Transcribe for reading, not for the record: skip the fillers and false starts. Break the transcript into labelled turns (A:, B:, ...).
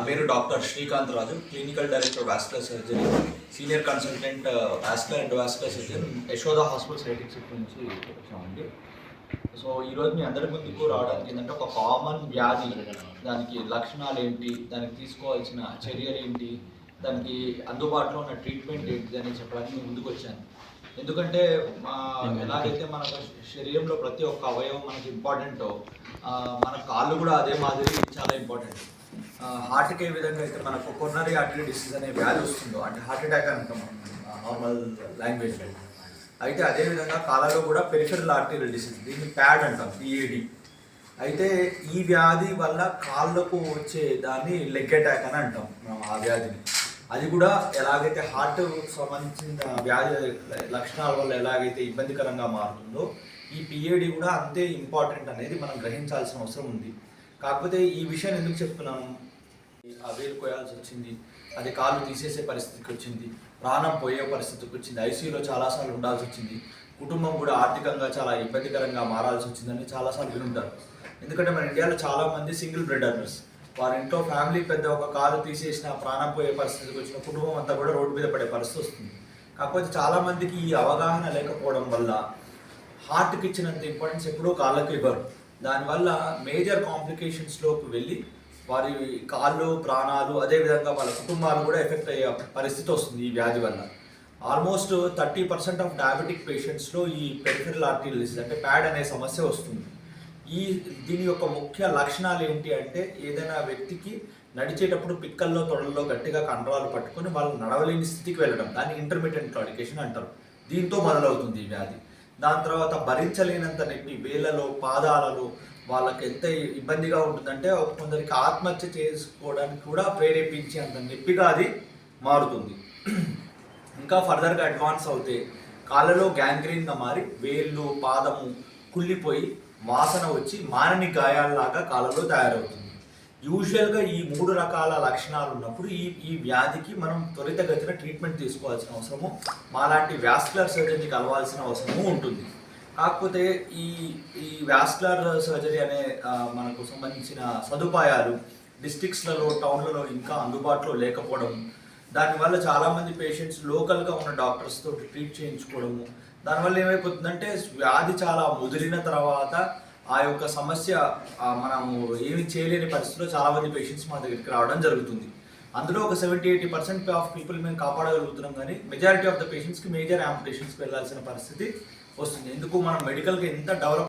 A: నా పేరు doctor Srikanth Raju, clinical director vascular surgery, senior consultant vascular and vascular surgery, Yashoda hospital sciatic city నుంచి వచ్చామండి. So ఈరోజు మీ అందరి ముందుకు రావడానికి ఏంటంటే ఒక కామన్ వ్యాధి, దానికి లక్షణాలు ఏంటి, దానికి తీసుకోవాల్సిన చర్యలు ఏంటి, దానికి అందుబాటులో ఉన్న ట్రీట్మెంట్ ఏంటి అని చెప్పడానికి నేను ముందుకు వచ్చాను. ఎందుకంటే ఎలాగైతే మన శరీరంలో ప్రతి ఒక్క అవయవం మనకి ఇంపార్టెంటో, మన కాళ్ళు కూడా అదే మాదిరి చాలా ఇంపార్టెంట్. హార్ట్కి ఏ విధంగా అయితే మనకు కొరోనరీ ఆర్టరీ డిసీజ్ అనే వ్యాధి వస్తుందో, అంటే హార్ట్ అటాక్ అంటాం నార్మల్ లాంగ్వేజ్లో, అయితే అదేవిధంగా కాళ్ళలో కూడా పెరిఫెరల్ ఆర్టరీయల్ డిసీజ్, దీన్ని ప్యాడ్ అంటాం, పిఏడి. అయితే ఈ వ్యాధి వల్ల కాళ్ళకు వచ్చే దాన్ని లెగ్ అటాక్ అని అంటాం ఆ వ్యాధిని. అది కూడా ఎలాగైతే హార్ట్ సంబంధించిన వ్యాధి లక్షణాల వల్ల ఎలాగైతే ఇబ్బందికరంగా మారుతుందో, ఈ పిఏడి కూడా అంతే ఇంపార్టెంట్ అనేది మనం గ్రహించాల్సిన అవసరం ఉంది. కాకపోతే ఈ విషయాన్ని ఎందుకు చెప్తున్నాను, ఆ వేలు కోయాల్సి వచ్చింది, అది కాళ్ళు తీసేసే పరిస్థితికి వచ్చింది, ప్రాణం పోయే పరిస్థితికి వచ్చింది, ఐసీయూలో చాలాసార్లు ఉండాల్సి వచ్చింది, కుటుంబం కూడా ఆర్థికంగా చాలా ఇబ్బందికరంగా మారాల్సి వచ్చిందని చాలాసార్లు వినుంటారు. ఎందుకంటే మన ఇండియాలో చాలామంది సింగిల్ బ్రెడ్ ఎర్నర్స్, వారి ఇంట్లో ఫ్యామిలీ పెద్ద ఒక కాలు తీసేసిన ప్రాణం పోయే పరిస్థితికి వచ్చిన కుటుంబం అంతా కూడా రోడ్డు మీద పడే పరిస్థితి వస్తుంది. కాకపోతే చాలామందికి ఈ అవగాహన లేకపోవడం వల్ల హార్ట్కి ఇచ్చినంత ఇంపార్టెన్స్ ఎప్పుడూ కాళ్ళకి ఇవ్వరు. దానివల్ల మేజర్ కాంప్లికేషన్స్లోకి వెళ్ళి వారి కాళ్ళు, ప్రాణాలు, అదేవిధంగా వాళ్ళ కుటుంబాలు కూడా ఎఫెక్ట్ అయ్యే పరిస్థితి వస్తుంది ఈ వ్యాధి వల్ల. ఆల్మోస్ట్ 30% ఆఫ్ డయాబెటిక్ పేషెంట్స్లో ఈ పెరిఫెరల్ ఆర్టరీయల్ డిసీజ్ అంటే ప్యాడ్ అనే సమస్య వస్తుంది. దీని యొక్క ముఖ్య లక్షణాలు ఏంటి అంటే, ఏదైనా వ్యక్తికి నడిచేటప్పుడు పిక్కల్లో, తొడల్లో గట్టిగా కండరాలు పట్టుకొని వాళ్ళు నడవలేని స్థితికి వెళ్ళడం, దాన్ని ఇంటర్మీడియట్ క్లాడికేషన్ అంటారు. దీంతో మొదలవుతుంది ఈ వ్యాధి. దాని తర్వాత భరించలేనంత నొప్పి వేళ్ళలో, పాదాలలో వాళ్ళకి ఎంత ఇబ్బందిగా ఉంటుందంటే కొందరికి ఆత్మహత్య చేసుకోవడానికి కూడా ప్రేరేపించే అంత నొప్పిగా అది మారుతుంది. ఇంకా ఫర్దర్గా అడ్వాన్స్ అవుతే కాళ్ళలో గ్యాంగ్రీన్గా మారి వేళ్ళు, పాదము కుళ్ళిపోయి వాసన వచ్చి మానని గాయాలలాగా కాళ్ళలో తయారవుతుంది. యూజువల్గా ఈ 3 రకాల లక్షణాలు ఉన్నప్పుడు ఈ వ్యాధికి మనం త్వరితగతిన ట్రీట్మెంట్ తీసుకోవాల్సిన అవసరము, మాలాంటి వాస్కులర్ సర్జరీని కలవాల్సిన అవసరము ఉంటుంది. కాకపోతే ఈ వాస్కులర్ సర్జరీ అనే మనకు సంబంధించిన సదుపాయాలు డిస్ట్రిక్ట్స్లలో, టౌన్లలో ఇంకా అందుబాటులో లేకపోవడం, దానివల్ల చాలామంది పేషెంట్స్ లోకల్గా ఉన్న డాక్టర్స్తో ట్రీట్ చేయించుకోవడము, దానివల్ల ఏమైపోతుందంటే వ్యాధి చాలా ముదిరిన తర్వాత ఆ యొక్క సమస్య మనము ఏమి చేయలేని పరిస్థితిలో చాలామంది పేషెంట్స్ మా దగ్గరికి రావడం జరుగుతుంది. అందులో ఒక 70-80% ఆఫ్ పీపుల్ మేము కాపాడగలుగుతున్నాం, కానీ మెజారిటీ ఆఫ్ ద పేషెంట్స్కి మేజర్ యాంపుటేషన్స్కి వెళ్ళాల్సిన పరిస్థితి వస్తుంది. ఎందుకు మనం మెడికల్గా ఎంత డెవలప్